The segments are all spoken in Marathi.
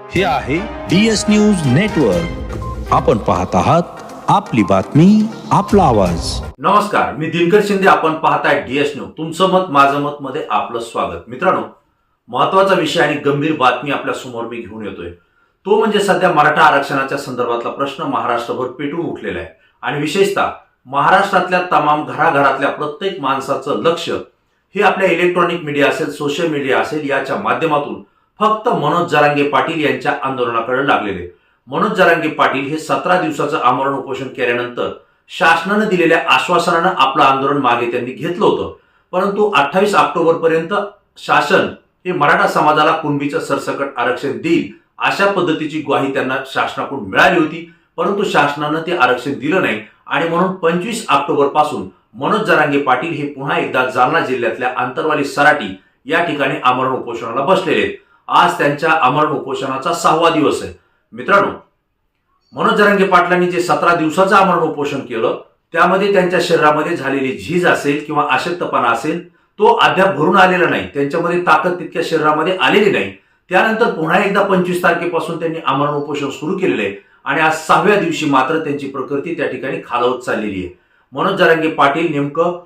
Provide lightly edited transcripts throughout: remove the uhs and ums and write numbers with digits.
हे आहे DS न्यूज नेटवर्क. आपण पाहत आहात आपली बातमी आपला आवाज. नमस्कार, मी दिनकर शिंदे. आपण पाहताय DS न्यूज. तुमचं मत माझं मत मध्ये आपलं स्वागत. मित्रांनो, महत्वाचा विषय आणि गंभीर बातमी आपल्या समोर मी घेऊन येतोय. तो म्हणजे सध्या मराठा आरक्षणाच्या संदर्भातला प्रश्न महाराष्ट्रभर पेटून उठलेला आहे आणि विशेषतः महाराष्ट्रातल्या तमाम घराघरातल्या प्रत्येक माणसाचं लक्ष हे आपल्या इलेक्ट्रॉनिक मीडिया असेल, सोशल मीडिया असेल, याच्या माध्यमातून फक्त मनोज जरांगे पाटील यांच्या आंदोलनाकडे लागलेले. मनोज जरांगे पाटील हे 17 दिवसाचं आमरण उपोषण केल्यानंतर शासनानं दिलेल्या आश्वासनानं आपलं आंदोलन मागे त्यांनी घेतलं होतं. परंतु 28 ऑक्टोबर पर्यंत शासन हे मराठा समाजाला कुणबीचं सरसकट आरक्षण देईल अशा पद्धतीची ग्वाही त्यांना शासनाकडून मिळाली होती. परंतु शासनानं ते आरक्षण दिलं नाही आणि म्हणून 25 ऑक्टोबर पासून मनोज जरांगे पाटील हे पुन्हा एकदा जालना जिल्ह्यातल्या आंतरवाली सराटी या ठिकाणी आमरण उपोषणाला बसलेले आहेत. आज त्यांच्या आमरण उपोषणाचा 6वा दिवस आहे. मित्रांनो, मनोज जरांगे पाटलांनी जे 17 दिवसाचं आमरण उपोषण केलं त्यामध्ये त्यांच्या शरीरामध्ये झालेली झीज असेल किंवा अशक्तपणा असेल तो अद्याप भरून आलेला नाही. त्यांच्यामध्ये ताकद तितक्या शरीरामध्ये आलेली नाही. त्यानंतर पुन्हा एकदा 25 तारखेपासून त्यांनी आमरण उपोषण सुरू केलेलं आहे आणि आज 6व्या दिवशी मात्र त्यांची प्रकृती त्या ठिकाणी खालावत चाललेली आहे. मनोज जरांगे पाटील नेमकं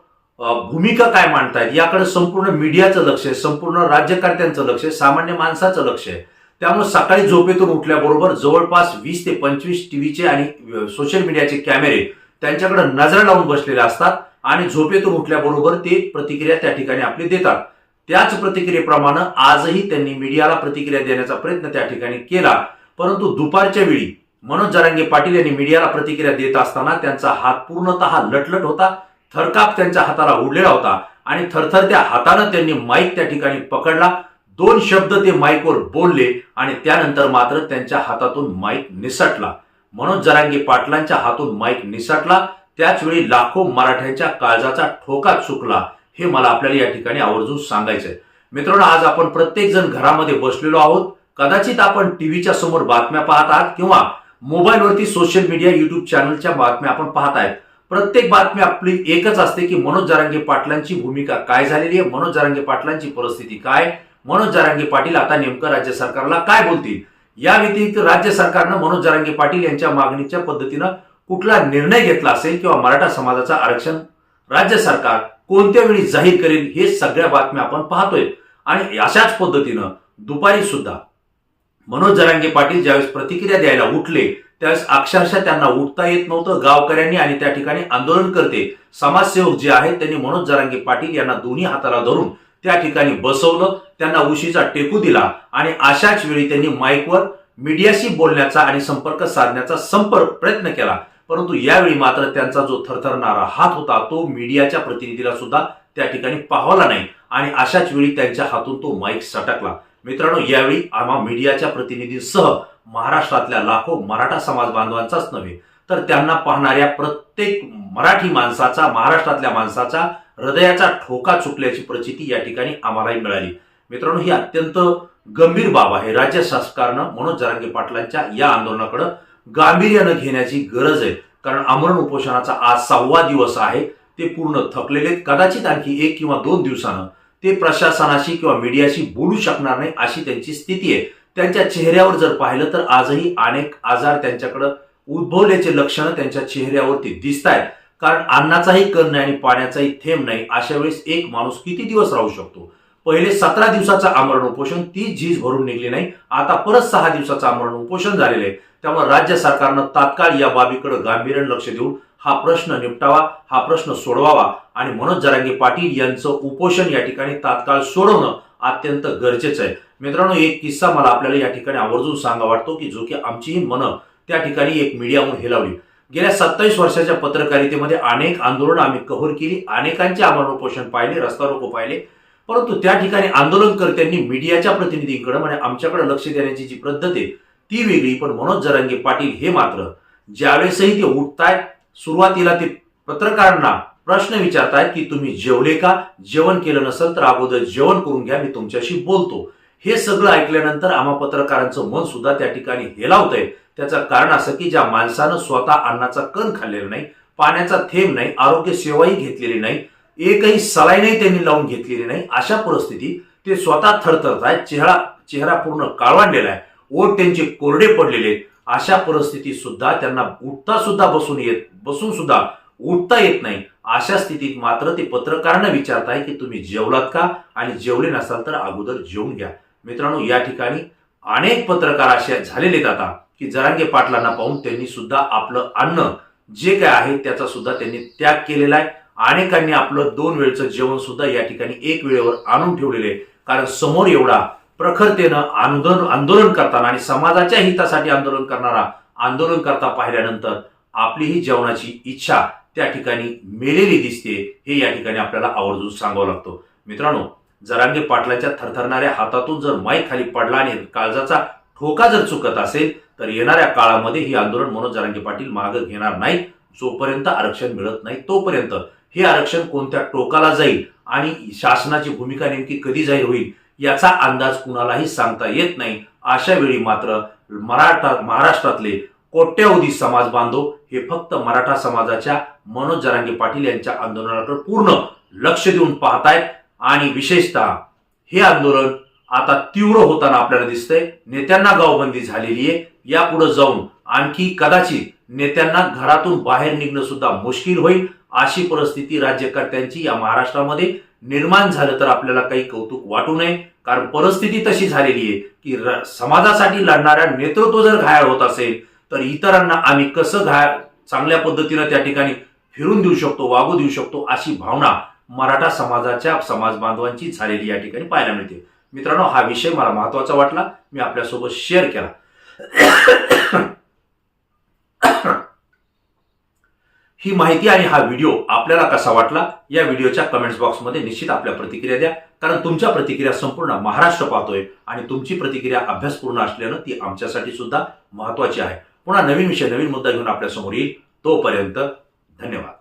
भूमिका काय मांडतायत याकडे संपूर्ण मीडियाचं लक्ष आहे, संपूर्ण राज्यकर्त्यांचं लक्ष आहे, सामान्य माणसाचं लक्ष आहे. त्यामुळे सकाळी झोपेतून उठल्याबरोबर जवळपास 20 ते 25 टीव्हीचे आणि सोशल मीडियाचे कॅमेरे त्यांच्याकडे नजर लावून बसलेले असतात आणि झोपेतून उठल्याबरोबर ते प्रतिक्रिया त्या ठिकाणी आपली देतात. त्याच प्रतिक्रियेप्रमाणे आजही त्यांनी मीडियाला प्रतिक्रिया देण्याचा प्रयत्न त्या ठिकाणी केला. परंतु दुपारच्या वेळी मनोज जरांगे पाटील यांनी मीडियाला प्रतिक्रिया देत असताना त्यांचा हात पूर्णतः लटलट होता, थरकाप त्यांच्या हाताला उडलेला होता आणि थरथरत्या हाताने त्यांनी माईक त्या ठिकाणी पकडला. 2 शब्द ते माईकवर बोलले आणि त्यानंतर मात्र त्यांच्या हातातून माईक निसटला. मनोज जरांगे पाटलांच्या हातून माईक निसटला त्याच वेळी लाखो मराठ्यांच्या काळजाचा ठोका चुकला. हे मला आपल्याला या ठिकाणी आवर्जून सांगायचंय. मित्रांनो, आज आपण प्रत्येक जण घरामध्ये बसलेलो आहोत. कदाचित आपण टीव्हीच्या समोर बातम्या पाहत आहात किंवा मोबाईलवरती सोशल मीडिया युट्यूब चॅनलच्या बातम्या आपण पाहतायत. प्रत्येक बातमी आपली एकच असते की मनोज जरांगे पाटलांची भूमिका काय झालेली आहे, मनोज जरांगे पाटलांची परिस्थिती काय, मनोज जरांगे पाटील आता नेमकं राज्य सरकारला काय बोलतील. या व्यतिरिक्त राज्य सरकारनं मनोज जरांगे पाटील यांच्या मागणीच्या पद्धतीनं कुठला निर्णय घेतला असेल किंवा मराठा समाजाचं आरक्षण राज्य सरकार कोणत्या वेळी जाहीर करेल हे सगळ्या बातम्या आपण पाहतोय. आणि अशाच पद्धतीनं दुपारी सुद्धा मनोज जरांगे पाटील ज्यावेळेस प्रतिक्रिया द्यायला उठले त्यावेळेस अक्षरशः त्यांना उठता येत नव्हतं. गावकऱ्यांनी आणि त्या ठिकाणी आंदोलनकर्ते समाजसेवक जे आहेत त्यांनी मनोज जरांगे पाटील यांना दोन्ही हाताला धरून त्या ठिकाणी बसवलं, त्यांना उशीचा टेकू दिला आणि अशाच वेळी त्यांनी माईकवर मीडियाशी बोलण्याचा आणि संपर्क साधण्याचा प्रयत्न केला. परंतु यावेळी मात्र त्यांचा जो थरथरणारा हात होता तो मीडियाच्या प्रतिनिधीला सुद्धा त्या ठिकाणी पाहवला नाही आणि अशाच वेळी त्यांच्या हातून तो माईक सटकला. मित्रांनो, यावेळी आम्हा मीडियाच्या प्रतिनिधींसह महाराष्ट्रातल्या लाखो मराठा समाज बांधवांचाच नव्हे तर त्यांना पाहणाऱ्या प्रत्येक मराठी माणसाचा, महाराष्ट्रातल्या माणसाचा हृदयाचा ठोका चुकल्याची प्रचिती या ठिकाणी आम्हालाही मिळाली. मित्रांनो, ही अत्यंत गंभीर बाब आहे. राज्य सरकारनं मनोज जरांगे पाटलांच्या या आंदोलनाकडे गांभीर्यानं घेण्याची गरज आहे. कारण आमरण उपोषणाचा आज 6वा दिवस आहे. ते पूर्ण थकलेले, कदाचित आणखी 1 किंवा 2 दिवसानं ते प्रशासनाशी किंवा मीडियाशी बोलू शकणार नाही अशी त्यांची स्थिती आहे. त्यांच्या चेहऱ्यावर जर पाहिलं तर आजही अनेक आजार त्यांच्याकडे उद्भवल्याचे लक्षणं त्यांच्या चेहऱ्यावरती दिसत आहेत. कारण अन्नाचाही कण नाही आणि पाण्याचाही थेंब नाही. अशा वेळेस एक माणूस किती दिवस राहू शकतो. पहिले 17 दिवसाचं आमरण उपोषण, ती झीज भरून निघली नाही. आता परत 6 दिवसाचं आमरण उपोषण झालेलं आहे. त्यामुळे राज्य सरकारनं तात्काळ या बाबीकडे गांभीर्यानं लक्ष देऊन हा प्रश्न निपटावा, हा प्रश्न सोडवावा आणि मनोज जरांगे पाटील यांचं उपोषण या ठिकाणी तात्काळ सोडवणं अत्यंत गरजेचं आहे. मित्रांनो, एक किस्सा मला आपल्याला या ठिकाणी आवर्जून सांगा वाटतो की जो की आमचीही मनं त्या ठिकाणी एक मीडियाहून हेलावली. गेल्या 27 वर्षाच्या पत्रकारितेमध्ये अनेक आंदोलनं आम्ही कव्हर केली, अनेकांचे आमरण उपोषण पाहिले, रस्ता रोको पाहिले. परंतु त्या ठिकाणी आंदोलनकर्त्यांनी मीडियाच्या प्रतिनिधींकडे म्हणजे आमच्याकडे लक्ष देण्याची जी पद्धत आहे ती वेगळी. पण मनोज जरांगे पाटील हे मात्र ज्यावेळेसही ते उठतायत, सुरुवातीला ते पत्रकारांना प्रश्न विचारतायत की तुम्ही जेवले का, जेवण केलं नसेल तर अगोदर जेवण करून घ्या, मी तुमच्याशी बोलतो. हे सगळं ऐकल्यानंतर आम्हा पत्रकारांचं मन सुद्धा त्या ठिकाणी हेलावतंय. त्याचं कारण असं की ज्या माणसानं स्वतः अन्नाचा कण खाल्लेला नाही, पाण्याचा थेंब नाही, आरोग्य सेवाही घेतलेली नाही, एकही सलाईनही त्यांनी लावून घेतलेली नाही, अशा परिस्थितीत ते स्वतः थरथरत आहेत. चेहरा पूर्ण काळवंडलेला आहे. ओठ त्यांचे कोरडे पडलेले आहेत. अशा परिस्थितीत सुद्धा त्यांना उठता सुद्धा बसून सुद्धा उठता येत नाही. अशा स्थितीत मात्र ते पत्रकारांना विचारताय की तुम्ही जेवलात का, आणि जेवले नसाल तर अगोदर जेवून घ्या. मित्रांनो, या ठिकाणी अनेक पत्रकार असे झालेले आहेत आता की जरांगे पाटलांना पाहून त्यांनी सुद्धा आपलं अन्न जे काय आहे त्याचा सुद्धा त्यांनी त्याग केलेला आहे. अनेकांनी आपलं 2 वेळचं जेवण सुद्धा या ठिकाणी 1 वेळेवर आणून ठेवलेले आहे. कारण समोर एवढा प्रखरतेनं आंदोलन करताना आणि समाजाच्या हितासाठी आंदोलन करणारा आंदोलनकर्ता पाहिल्यानंतर आपली ही जेवणाची इच्छा त्या ठिकाणी मेलेली दिसते, हे या ठिकाणी आपल्याला आवर्जून सांगावं लागतं. मित्रांनो, जरांगे पाटलाच्या थरथरणाऱ्या हातातून जर माईक खाली पडला आणि काळजाचा ठोका जर चुकत असेल तर येणाऱ्या काळामध्ये ही आंदोलन मनोज जरांगे पाटील मागे घेणार नाही. जोपर्यंत आरक्षण मिळत नाही तोपर्यंत हे आरक्षण कोणत्या टोकाला जाईल आणि शासनाची भूमिका नेमकी कधी जाहीर होईल याचा अंदाज कुणालाही सांगता येत नाही. अशा वेळी मात्र महाराष्ट्रातले कोट्यावधी समाज बांधव हे फक्त मराठा समाजाच्या मनोज जरांगे पाटील यांच्या आंदोलनाकडे पूर्ण लक्ष देऊन पाहतायत. आणि विशेषतः हे आंदोलन आता तीव्र होताना आपल्याला दिसतंय. नेत्यांना गावबंदी झालेली आहे. यापुढे जाऊन आणखी कदाचित नेत्यांना घरातून बाहेर निघणं सुद्धा मुश्किल होईल. अशी परिस्थिती राज्यकर्त्यांची या महाराष्ट्रामध्ये निर्माण झालं तर आपल्याला काही कौतुक वाटू नये. कारण परिस्थिती तशी झालेली आहे की समाजासाठी लढणाऱ्या नेतृत्व जर घायल होत असेल तर इतरांना आम्ही कसं चांगल्या पद्धतीनं त्या ठिकाणी फिरून देऊ शकतो, वागू देऊ शकतो, अशी भावना मराठा समाजाच्या समाज बांधवांची झालेली या ठिकाणी पाहायला मिळते. मित्रांनो, हा विषय मला महत्वाचा वाटला, मी आपल्यासोबत शेअर केला. ही माहिती आणि हा व्हिडिओ आपल्याला कसा वाटला या व्हिडिओच्या कमेंट्स बॉक्समध्ये निश्चित आपल्या प्रतिक्रिया द्या. कारण तुमच्या प्रतिक्रिया संपूर्ण महाराष्ट्र पाहतोय आणि तुमची प्रतिक्रिया अभ्यासपूर्ण असल्यानं ती आमच्यासाठी सुद्धा महत्वाची आहे. पुन्हा नवीन विषय, नवीन मुद्दा घेऊन आपल्या समोर येईल. तोपर्यंत धन्यवाद.